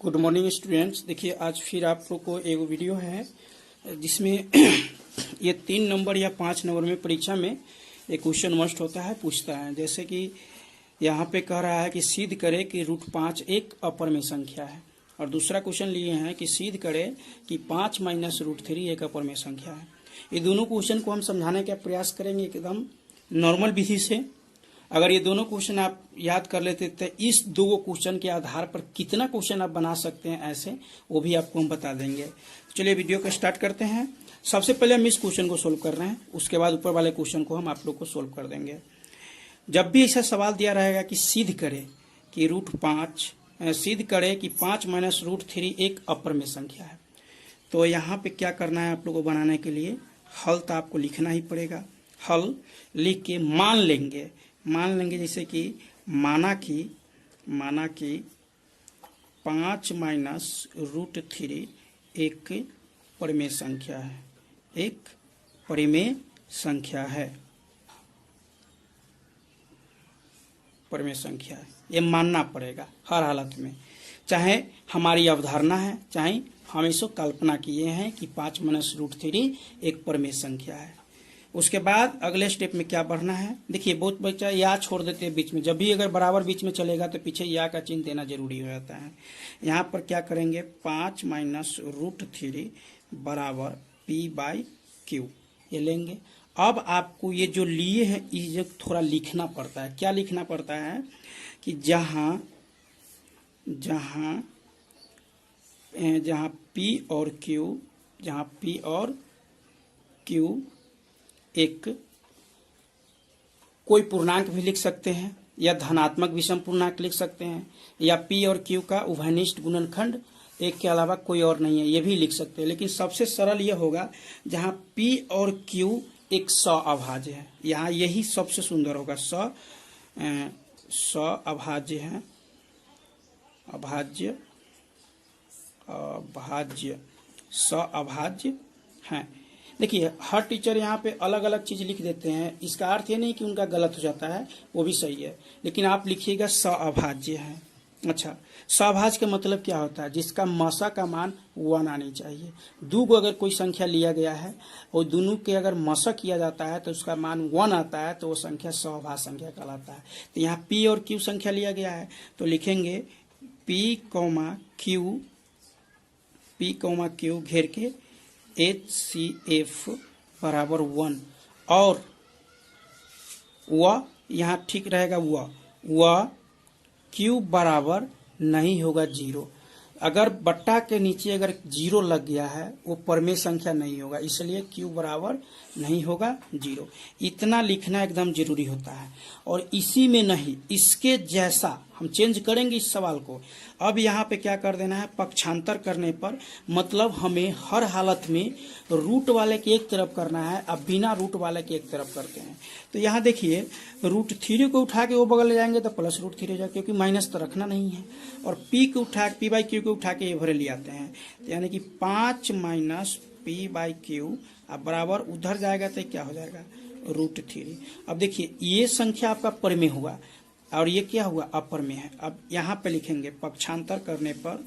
Good morning students. देखिए आज फिर आप लोग को एक वीडियो है जिसमें ये 3 नंबर या 5 नंबर में परीक्षा में एक क्वेश्चन मस्ट होता है, पूछता है। जैसे कि यहाँ पे कह रहा है कि सिद्ध करे कि √5 एक अपर में संख्या है, और दूसरा क्वेश्चन लिए हैं कि सिद्ध करे कि 5 माइनस √3 एक अपर में संख्या है। ये दोनों क्वेश्चन को हम समझाने का प्रयास करेंगे एकदम नॉर्मल विधि से। अगर ये दोनों क्वेश्चन आप याद कर लेते तो इस दो क्वेश्चन के आधार पर कितना क्वेश्चन आप बना सकते हैं ऐसे, वो भी आपको हम बता देंगे। तो चलिए वीडियो को स्टार्ट करते हैं। सबसे पहले हम इस क्वेश्चन को सोल्व कर रहे हैं, उसके बाद ऊपर वाले क्वेश्चन को हम आप लोग को सोल्व कर देंगे। जब भी ऐसा सवाल दिया रहेगा कि सिद्ध करे कि √5 सिद्ध करे कि 5 माइनस √3 एक अपर में संख्या है, तो यहाँ पे क्या करना है आप लोगों को बनाने के लिए, हल तो आपको लिखना ही पड़ेगा। हल लिख के मान लेंगे जैसे कि माना कि 5 माइनस √3 एक परिमेय संख्या है, एक परिमेय संख्या है, परिमेय संख्या है। ये मानना पड़ेगा हर हालत में, चाहे हमारी अवधारणा है चाहे हम इसको कल्पना किए हैं कि 5 माइनस √3 एक परिमेय संख्या है। उसके बाद अगले स्टेप में क्या बढ़ना है, देखिए बहुत बच्चा या छोड़ देते हैं बीच में। जब भी अगर बराबर बीच में चलेगा तो पीछे या का चिन्ह देना जरूरी हो जाता है। यहाँ पर क्या करेंगे, 5 माइनस √3 बराबर p/q ये लेंगे। अब आपको ये जो लिए हैं ये थोड़ा लिखना पड़ता है। क्या लिखना पड़ता है कि जहाँ p और q एक कोई पूर्णांक भी लिख सकते हैं, या धनात्मक विषम पूर्णांक लिख सकते हैं, या p और q का उभयनिष्ठ गुणनखंड एक के अलावा कोई और नहीं है, ये भी लिख सकते हैं। लेकिन सबसे सरल ये होगा जहां p और q एक सअभाज्य है, यहाँ यही सबसे सुंदर होगा। सअभाज्य है, सअभाज्य है। देखिए हर टीचर यहाँ पे अलग अलग चीज लिख देते हैं, इसका अर्थ ये नहीं कि उनका गलत हो जाता है, वो भी सही है, लेकिन आप लिखिएगा सअभाज्य है। अच्छा, सअभाज्य का मतलब क्या होता है, जिसका मसा का मान 1 आनी चाहिए। दो को अगर कोई संख्या लिया गया है और दोनों के अगर मसा किया जाता है तो उसका मान 1 आता है, तो वो संख्या सअभाज्य संख्या कहलाता है। तो यहाँ p और q संख्या लिया गया है, तो लिखेंगे p, q घेर के HCF बराबर 1, और वह यहाँ ठीक रहेगा, वह Q बराबर नहीं होगा 0। अगर बट्टा के नीचे अगर 0 लग गया है वो परिमेय संख्या नहीं होगा, इसलिए Q बराबर नहीं होगा 0। इतना लिखना एकदम जरूरी होता है। और इसी में नहीं, इसके जैसा हम चेंज करेंगे इस सवाल को। अब यहाँ पे क्या कर देना है, पक्षांतर करने पर मतलब हमें हर हालत में रूट वाले के एक तरफ करना है, अब बिना रूट वाले के एक तरफ करते हैं। तो यहाँ देखिए √3 को उठा के वो बगल ले जाएंगे तो प्लस √3 हो जाए, क्योंकि माइनस तो रखना नहीं है। और p बाई क्यू को उठा के ये भरे ले आते हैं, तो यानी कि 5 माइनस p/q अब बराबर उधर जाएगा तो क्या हो जाएगा, √3। अब देखिए ये संख्या आपका परिमेय हुआ और ये क्या हुआ, अपर में है। अब यहाँ पे लिखेंगे पक्षांतर करने पर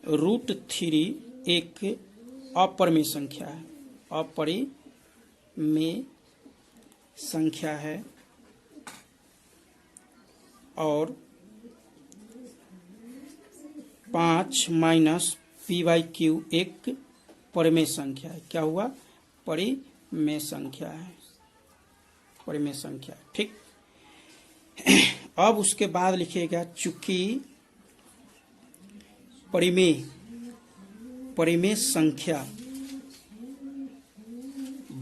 √3 एक अपरिमेय संख्या है, अपरिमेय संख्या है, और 5 माइनस p/q एक परिमेय संख्या है। क्या हुआ, परिमेय संख्या है, परिमेय संख्या। ठीक, अब उसके बाद लिखिएगा चूंकि परिमेय संख्या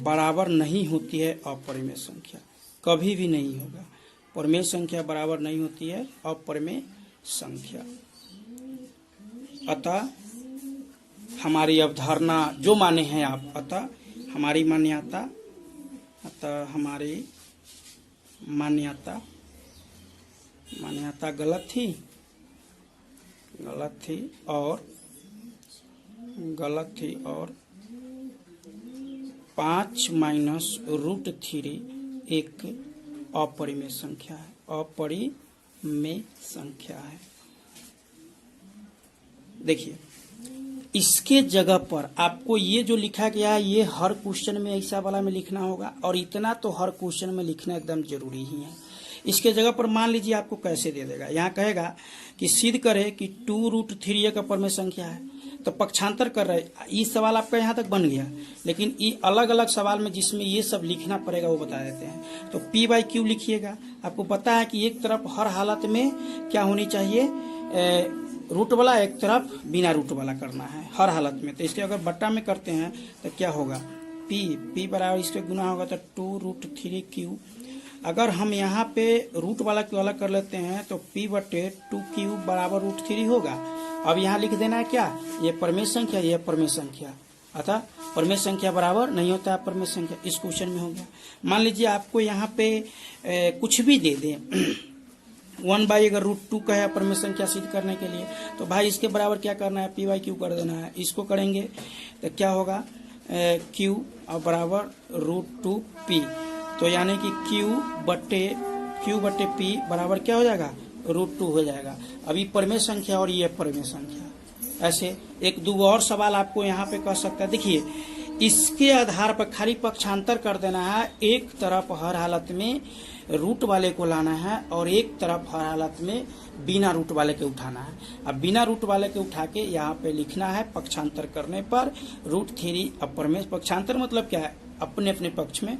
बराबर नहीं होती है अपरिमेय संख्या, कभी भी नहीं होगा। परिमेय संख्या बराबर नहीं होती है अपरिमेय संख्या। अतः हमारी अवधारणा जो माने हैं आप, अतः हमारी मान्यता गलत थी और 5 माइनस √3 एक अपरिमेय संख्या है, अपरिमेय संख्या है। देखिए इसके जगह पर आपको ये जो लिखा गया है ये हर क्वेश्चन में ऐसा वाला में लिखना होगा, और इतना तो हर क्वेश्चन में लिखना एकदम जरूरी ही है। इसके जगह पर मान लीजिए आपको कैसे दे देगा, यहाँ कहेगा कि सिद्ध करे कि 2√3 एक अपरिमेय संख्या है, तो पक्षांतर कर रहे, ये सवाल आपका यहाँ तक बन गया। लेकिन ये अलग अलग सवाल में जिसमें ये सब लिखना पड़ेगा वो बता देते हैं। तो p/q लिखिएगा। आपको पता है कि एक तरफ हर हालत में क्या होनी चाहिए, रूट वाला, एक तरफ बिना रूट वाला करना है हर हालत में। तो इसके अगर बट्टा में करते हैं तो क्या होगा, p बराबर इसके गुना होगा तो 2√3q। अगर हम यहाँ पे रूट वाला q वाला कर लेते हैं तो p/2q बराबर √3 होगा। अब यहाँ लिख देना है क्या, ये परिमेय संख्या, ये परिमेय संख्या, अतः परिमेय संख्या बराबर नहीं होता है परिमेय संख्या। इस क्वेश्चन में हो गया। मान लीजिए आपको यहाँ पे कुछ भी दे दें 1/, अगर √2 का है परिमेय संख्या सिद्ध करने के लिए, तो भाई इसके बराबर क्या करना है, p/q कर देना है। इसको करेंगे तो क्या होगा, q और बराबर √2p, तो यानी कि q/p बराबर क्या हो जाएगा, √2 हो जाएगा। अभी परिमेय संख्या और ये परिमेय संख्या। ऐसे एक दो और सवाल आपको यहाँ पे कर सकता है। देखिए इसके आधार पर खाली पक्षांतर कर देना है, एक तरफ हर हालत में रूट वाले को लाना है और एक तरफ हर हालत में बिना रूट वाले के उठाना है। अब बिना रूट वाले के उठा के यहाँ पे लिखना है, पक्षांतर करने पर √3 अपरिमेय। पक्षांतर मतलब क्या है, अपने अपने पक्ष में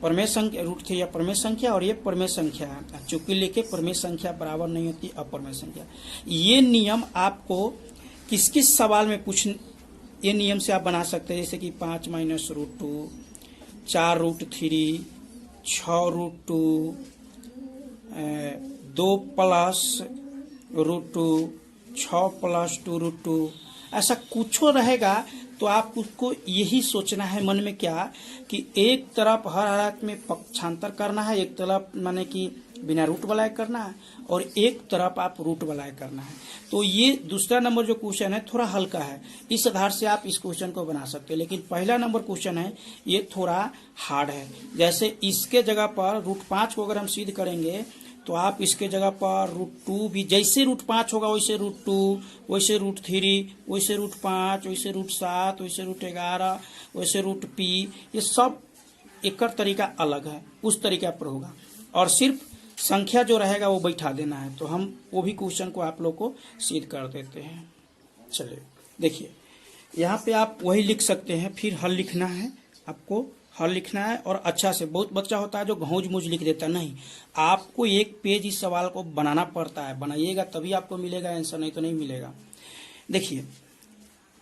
परिमेय संख्या, √3 अपरिमेय संख्या और ये परिमेय संख्या है। चूंकि लेके परिमेय संख्या बराबर नहीं होती अपरिमेय संख्या। ये नियम आपको किस किस सवाल में पूछ, ये नियम से आप बना सकते हैं, जैसे कि 5 - √2, 4√3, 6√2, 2 + √2, 6 + 2√2, ऐसा कुछ रहेगा। तो आप उसको यही सोचना है मन में क्या, कि एक तरफ हर हालत में पक्षांतर करना है, एक तरफ माने कि बिना रूट वाला करना है, और एक तरफ आप रूट वाला करना है। तो ये दूसरा नंबर जो क्वेश्चन है थोड़ा हल्का है, इस आधार से आप इस क्वेश्चन को बना सकते हैं। लेकिन पहला नंबर क्वेश्चन है ये थोड़ा हार्ड है। जैसे इसके जगह पर √5 को अगर हम सिद्ध करेंगे तो आप इसके जगह पर √2 भी, जैसे √5 होगा वैसे √2, वैसे √3, वैसे √5, वैसे √7, वैसे √11, वैसे √p, ये सब एक तरीका अलग है, उस तरीका पर होगा। और सिर्फ संख्या जो रहेगा वो बैठा देना है। तो हम वो भी क्वेश्चन को आप लोग को सिद्ध कर देते हैं। चलिए देखिए यहाँ पे आप वही लिख सकते हैं, फिर हल लिखना है, आपको हल लिखना है। और अच्छा से, बहुत बच्चा होता है जो घौंज मुझ लिख देता, नहीं, आपको एक पेज इस सवाल को बनाना पड़ता है, बनाइएगा तभी आपको मिलेगा आंसर, नहीं तो नहीं मिलेगा। देखिए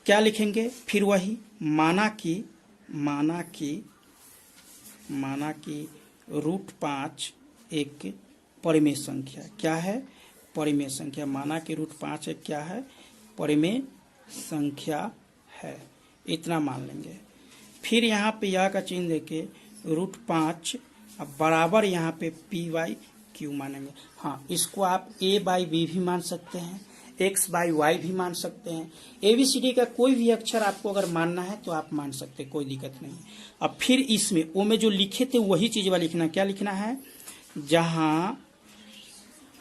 क्या लिखेंगे, फिर वही माना कि √5 एक परिमेय संख्या, क्या है, परिमेय संख्या। माना कि √5 एक क्या है, परिमेय संख्या है, इतना मान लेंगे। फिर यहाँ पे यह का चिन्ह देके √5 अब बराबर यहाँ पे p/q मानेंगे। हाँ, इसको आप a/b भी मान सकते हैं, x/y भी मान सकते हैं। ABCD का कोई भी अक्षर आपको अगर मानना है तो आप मान सकते हैं, कोई दिक्कत नहीं। अब फिर इसमें वो में जो लिखे थे वही चीज वाला लिखना। क्या लिखना है, जहां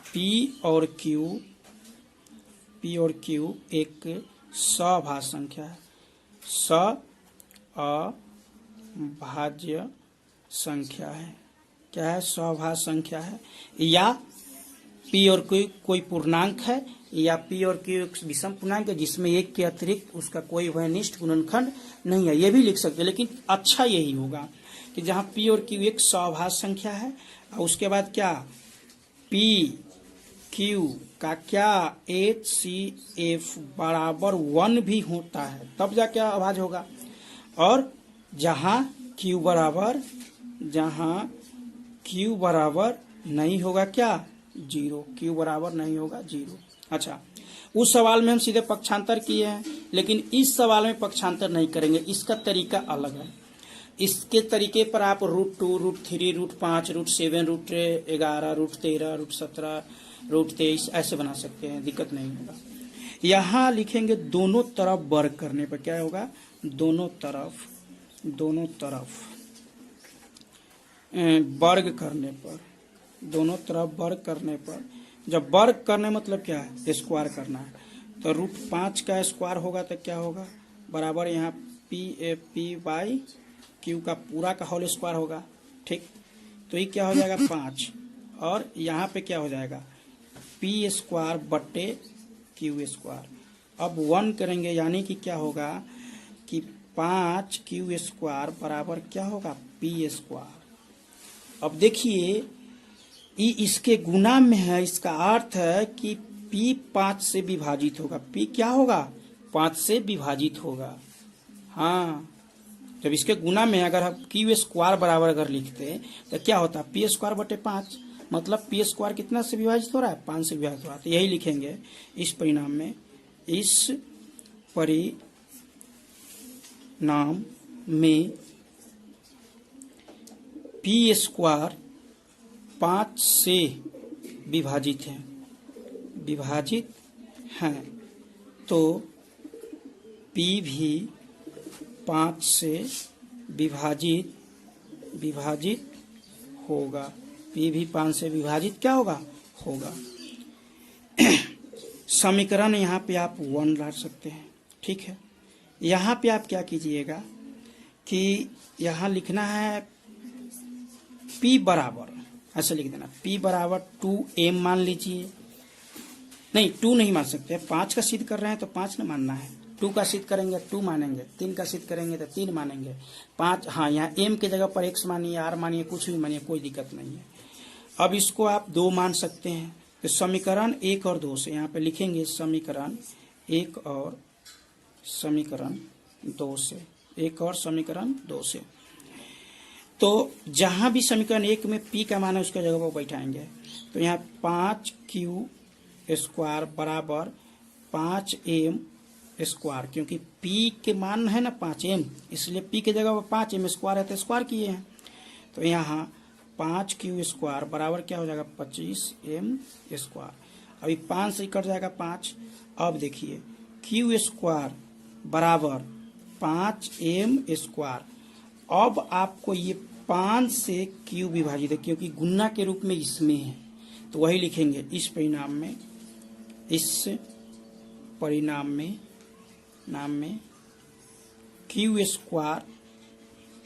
p और q एक सभाज्य संख्या है, अभाज्य संख्या है। क्या है, सभाज्य संख्या है, या p और q कोई पूर्णांक है, या p और q एक विषम पूर्णांक है जिसमें एक के अतिरिक्त उसका कोई वनिष्ठ गुणनखंड नहीं है, ये भी लिख सकते हैं। लेकिन अच्छा यही होगा कि जहां p और q एक सभाज्य संख्या है, और उसके बाद क्या, p q का क्या HCF बराबर 1 भी होता है, तब जाके अभाज्य होगा। और जहां q बराबर नहीं होगा क्या, 0, q बराबर नहीं होगा 0। अच्छा, उस सवाल में हम सीधे पक्षांतर किए हैं, लेकिन इस सवाल में पक्षांतर नहीं करेंगे, इसका तरीका अलग है। इसके तरीके पर आप √2, √3, √5, √7, √11, √13, √17, √23 ऐसे बना सकते हैं, दिक्कत नहीं होगा। यहाँ लिखेंगे दोनों तरफ वर्ग करने पर क्या होगा, दोनों तरफ वर्ग करने पर, दोनों तरफ वर्ग करने पर, जब वर्ग करने मतलब क्या है, स्क्वायर करना है, तो √5 का स्क्वायर होगा तो क्या होगा, बराबर यहाँ P/Q का पूरा का होल स्क्वायर होगा। ठीक, तो ये क्या हो जाएगा 5, और यहाँ पे क्या हो जाएगा P²/Q²। अब 1 करेंगे यानी कि क्या होगा कि 5Q² बराबर क्या होगा P²। अब देखिए ये इसके गुना में है, इसका अर्थ है कि P 5 से विभाजित होगा। P क्या होगा 5 से विभाजित होगा। हाँ, जब इसके गुना में अगर हम Q² बराबर अगर लिखते तो क्या होता P²/5, मतलब P² कितना से विभाजित हो रहा है 5 से विभाजित हो रहा है। तो यही लिखेंगे इस परिणाम में, इस परिणाम में P² 5 से विभाजित है, तो P भी 5 से विभाजित होगा। P भी 5 से विभाजित क्या होगा समीकरण यहाँ पे आप 1 ला सकते हैं। ठीक है, यहाँ पे आप क्या कीजिएगा कि यहाँ लिखना है P बराबर, ऐसे लिख देना P बराबर 2m मान लीजिए, नहीं 2 नहीं मान सकते, 5 का सिद्ध कर रहे हैं तो 5 न मानना है, 2 का सिद्ध करेंगे 2 मानेंगे, 3 का सिद्ध करेंगे तो 3 मानेंगे, 5, हाँ यहाँ m के जगह पर x मानिए, r मानिए, कुछ भी मानिए, कोई दिक्कत नहीं है। अब इसको आप 2 मान सकते हैं, तो समीकरण 1 और 2 से यहाँ पे लिखेंगे समीकरण 1 और समीकरण 2 से, 1 और समीकरण 2 से। तो जहां भी समीकरण 1 में P का मान है उसका जगह पर बैठाएंगे, तो यहाँ 5Q² बराबर 5m², क्योंकि P के मान है ना 5m, इसलिए P के जगह पर 5m² है तो स्क्वायर किए हैं। तो यहाँ 5Q² बराबर क्या हो जाएगा 25m²। अभी 5 से कट जाएगा 5। अब देखिए Q² बराबर 5m²। अब आपको ये 5 से Q विभाजित है, क्योंकि गुना के रूप में इसमें है, तो वही लिखेंगे इस परिणाम में Q²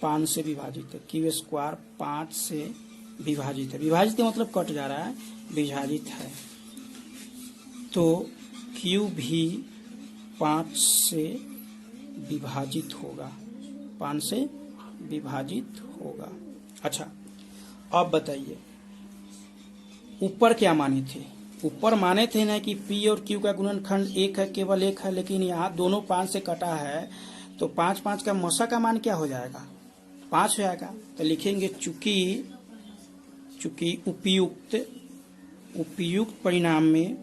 5 से विभाजित है, Q² 5 से विभाजित है, विभाजित है मतलब कट जा रहा है, विभाजित है, तो Q भी 5 से विभाजित होगा, 5 से विभाजित होगा। अच्छा, अब बताइए ऊपर क्या माने थे, ऊपर माने थे ना कि P और Q का गुणनखंड 1 है, केवल 1 है, लेकिन यहाँ दोनों 5 से कटा है, तो 5 का मसा का मान क्या हो जाएगा 5 हो जाएगा। तो लिखेंगे चूंकि उपयुक्त परिणाम में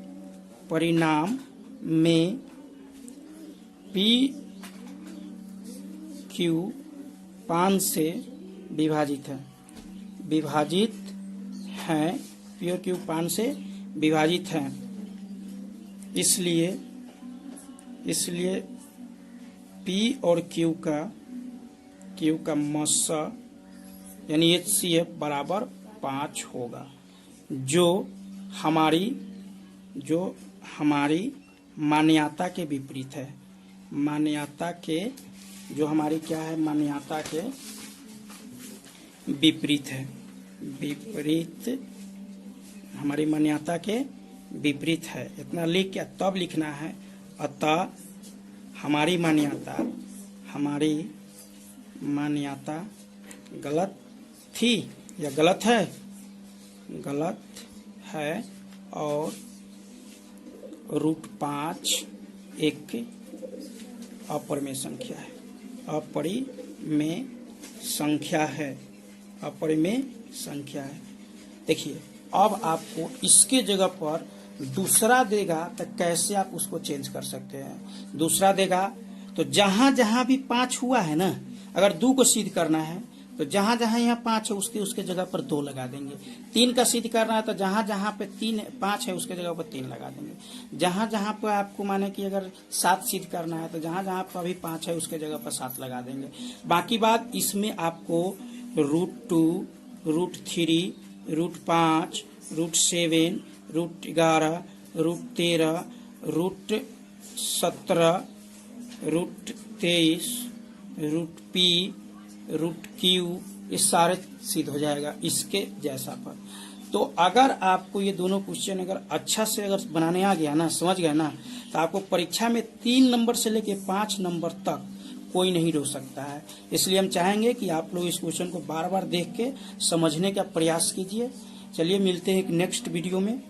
P Q 5 से विभाजित है, P और Q 5 से विभाजित है, इसलिए P और Q का मस्सा यानी HCF बराबर 5 होगा, जो हमारी मान्यता के विपरीत है। मान्यता के जो हमारी क्या है, मान्यता के विपरीत है, हमारी मान्यता के विपरीत है। इतना लिख के तब लिखना है, अतः हमारी मान्यता गलत थी या गलत है और √5 एक अपरिमेय संख्या है। देखिए अब आपको इसके जगह पर दूसरा देगा तो कैसे आप उसको चेंज कर सकते हैं। दूसरा देगा तो जहां जहां भी 5 हुआ है ना, अगर 2 को सिद्ध करना है तो जहां जहां यहाँ 5 है उसके जगह पर 2 लगा देंगे। 3 का सिद्ध करना है तो जहां जहां पे 5 है उसके जगह पर 3 लगा देंगे। जहां जहां पे आपको माने कि अगर 7 सिद्ध करना है तो जहां जहां पर अभी 5 है उसके जगह पर 7 लगा देंगे। बाकी बात इसमें आपको √2, √3, √5, √7, √11, √13, √17, √23, √P, √Q, ये सारे सिद्ध हो जाएगा इसके जैसा पर। तो अगर आपको ये दोनों क्वेश्चन अगर अच्छा से अगर बनाने आ गया ना, समझ गया ना, तो आपको परीक्षा में 3 नंबर से लेके 5 नंबर तक कोई नहीं रोक सकता है। इसलिए हम चाहेंगे कि आप लोग इस क्वेश्चन को बार बार देख के समझने का प्रयास कीजिए। चलिए मिलते हैं एक नेक्स्ट वीडियो में।